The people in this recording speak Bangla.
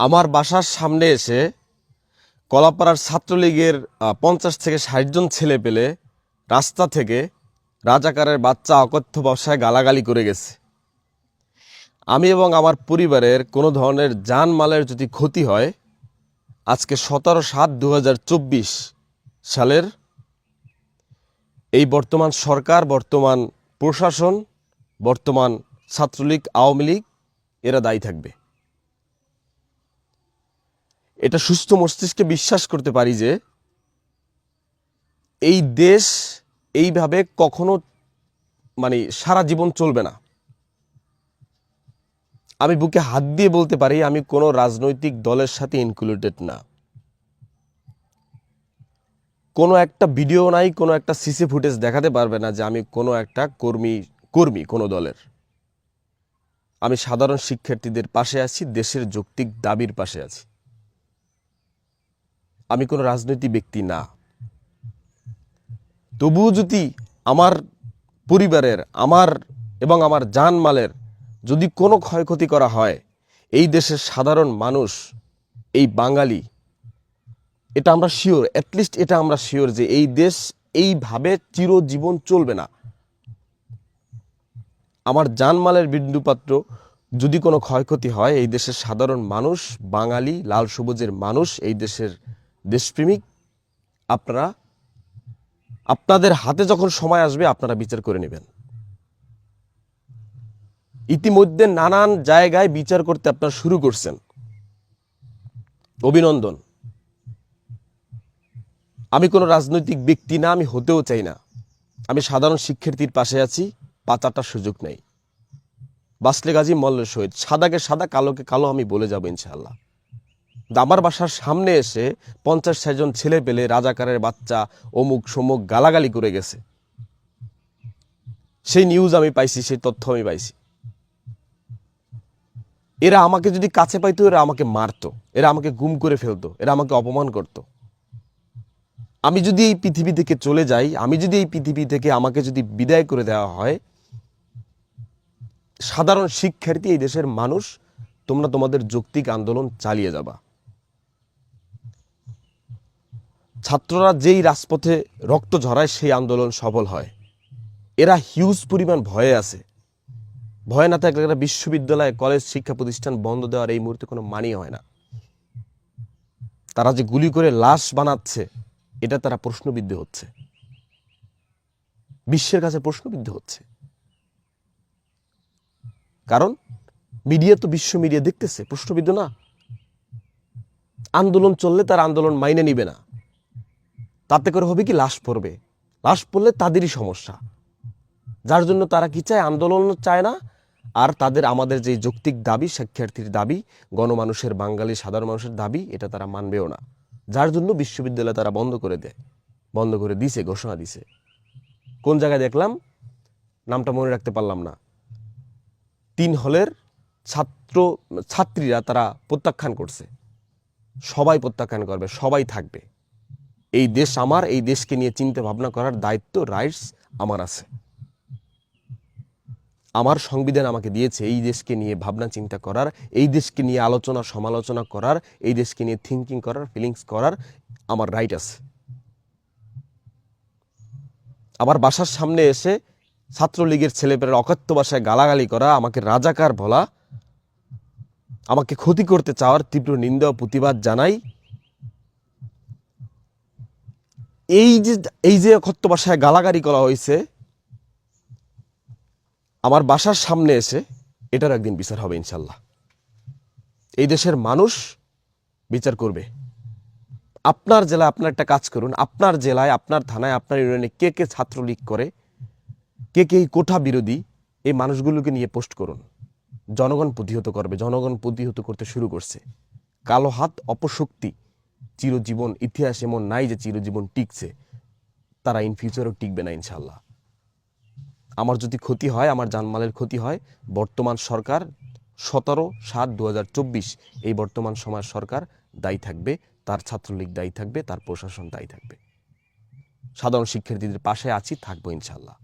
আমার বাসার সামনে এসে কলাপাড়ার ছাত্রলীগের 50 থেকে 60 জন ছেলে পেলে রাস্তা থেকে রাজাকারের বাচ্চা অকথ্য ভাষায় গালাগালি করে গেছে। আমি এবং আমার পরিবারের কোনো ধরনের জানমালের যদি ক্ষতি হয়, আজকে 17/7/2024 সালের এই বর্তমান সরকার, বর্তমান প্রশাসন, বর্তমান ছাত্রলীগ, আওয়ামী লীগ এরা দায়ী থাকবে। এটা সুস্থ মস্তিষ্কে বিশ্বাস করতে পারি যে এই দেশ এইভাবে কখনো সারা জীবন চলবে না। আমি বুকে হাত দিয়ে বলতে পারি আমি কোনো রাজনৈতিক দলের সাথে ইনক্লুডেড না। কোনো একটা ভিডিও নাই, কোনো একটা সিসি ফুটেজ দেখাতে পারবে না যে আমি কোনো একটা কর্মী কোনো দলের। আমি সাধারণ শিক্ষার্থীদের পাশে আছি, দেশের যৌক্তিক দাবির পাশে আছি। আমি কোনো রাজনৈতিক ব্যক্তি না। তবুও যদি আমার পরিবারের, আমার এবং আমার জানমালের যদি কোনো ক্ষয়ক্ষতি করা হয়, এই দেশের সাধারণ মানুষ, এই বাঙালি, এটা আমরা শিওর, অ্যাটলিস্ট এটা আমরা শিওর যে এই দেশ এইভাবে চিরজীবন চলবে না। আমার জানমালের বিন্দুপাত্র যদি কোনো ক্ষয়ক্ষতি হয়, এই দেশের সাধারণ মানুষ, বাঙালি, লাল সবুজের মানুষ, এই দেশের দেশপ্রেমিক, আপনাদের হাতে যখন সময় আসবে আপনারা বিচার করে নেবেন। ইতিমধ্যে নানান জায়গায় বিচার করতে আপনারা শুরু করছেন, অভিনন্দন। আমি কোনো রাজনৈতিক ব্যক্তি না, আমি হতেও চাই না। আমি সাধারণ শিক্ষার্থীর পাশে আছি, পাচারটার সুযোগ নেই। বাসলে গাজী মল্লের শহীদ, সাদাকে সাদা, কালোকে কালো আমি বলে যাব ইনশাআল্লাহ। আমার বাসার সামনে এসে 50-60 জন ছেলে পেলে রাজাকারের বাচ্চা অমুক সমুক গালাগালি করে গেছে, সেই নিউজ আমি পাইছি, সেই তথ্য আমি পাইছি। এরা আমাকে যদি কাছে পাইতো, এরা আমাকে মারতো, এরা আমাকে গুম করে ফেলতো, এরা আমাকে অপমান করত। আমি যদি এই পৃথিবী থেকে চলে যাই, আমি যদি এই পৃথিবী থেকে আমাকে যদি বিদায় করে দেওয়া হয়, সাধারণ শিক্ষার্থী, এই দেশের মানুষ, তোমরা তোমাদের যৌক্তিক আন্দোলন চালিয়ে যাবা। ছাত্ররা যেই রাজপথে রক্ত ঝরায় সেই আন্দোলন সফল হয়। এরা হিউজ পরিমাণ ভয়ে আছে। ভয় না থাকলে একটা বিশ্ববিদ্যালয়, কলেজ, শিক্ষা প্রতিষ্ঠান বন্ধ দেওয়ার এই মুহূর্তে কোনো মানি হয় না। তারা যে গুলি করে লাশ বানাচ্ছে, এটা তারা প্রশ্নবিদ্ধ হচ্ছে, বিশ্বের কাছে প্রশ্নবিদ্ধ হচ্ছে। কারণ মিডিয়া তো, বিশ্ব মিডিয়া দেখতেছে, প্রশ্নবিদ্ধ না। আন্দোলন চললে তার আন্দোলন মাইনে নিবে না, তাতে করে হবে কি, লাশ পড়বে। লাশ পড়লে তাদেরই সমস্যা, যার জন্য তারা কি চায়, আন্দোলন চায় না। আর আমাদের যে যৌক্তিক দাবি, শিক্ষার্থীর দাবি, গণমানুষের, বাঙালি সাধারণ মানুষের দাবি, এটা তারা মানবেও না। যার জন্য বিশ্ববিদ্যালয় তারা বন্ধ করে দেয়, বন্ধ করে দিছে, ঘোষণা দিছে। কোন জায়গায় দেখলাম, নামটা মনে রাখতে পারলাম না, 3 হলের ছাত্রীরা তারা প্রত্যাখ্যান করছে। সবাই প্রত্যাখ্যান করবে, সবাই থাকবে। এই দেশ আমার, এই দেশকে নিয়ে চিন্তা ভাবনা করার দায়িত্ব, রাইটস আমার আছে। আমার সংবিধান আমাকে দিয়েছে এই দেশকে নিয়ে ভাবনা চিন্তা করার, এই দেশকে নিয়ে আলোচনা সমালোচনা করার, এই দেশকে নিয়ে থিঙ্কিং করার, ফিলিংস করার আমার রাইট আছে। আমার বাসার সামনে এসে ছাত্রলীগের ছেলেপেলের অকথ্য ভাষায় গালাগালি করা, আমাকে রাজাকার বলা, আমাকে ক্ষতি করতে চাওয়ার তীব্র নিন্দা ও প্রতিবাদ জানাই। এই যে অকথ্য ভাষায় গালাগালি করা হয়েছে আমার বাসার সামনে এসে, এটার একদিন বিচার হবে ইনশাল্লাহ। এই দেশের মানুষ বিচার করবে। আপনার জেলায় আপনার একটা কাজ করুন, আপনার জেলায়, আপনার থানায়, আপনার ইউনিয়নে কে কে ছাত্রলীগ করে, কে কে কোঠা বিরোধী, এই মানুষগুলোকে নিয়ে পোস্ট করুন। জনগণ প্রতিহত করবে, জনগণ প্রতিহত করতে শুরু করছে। কালো হাত, অপশক্তি চিরজীবন, ইতিহাস এমন নাই যে চিরজীবন টিকছে, তারা ইন ফিউচারও টিকবে না ইনশাল্লাহ। আমার যদি ক্ষতি হয়, আমার জানমালের ক্ষতি হয়, বর্তমান সরকার 17/7/2024 এই বর্তমান সময়ের সরকার দায়ী থাকবে, তার ছাত্রলীগ দায়ী থাকবে, তার প্রশাসন দায়ী থাকবে। সাধারণ শিক্ষার্থীদের পাশে আছি, থাকবো ইনশাল্লাহ।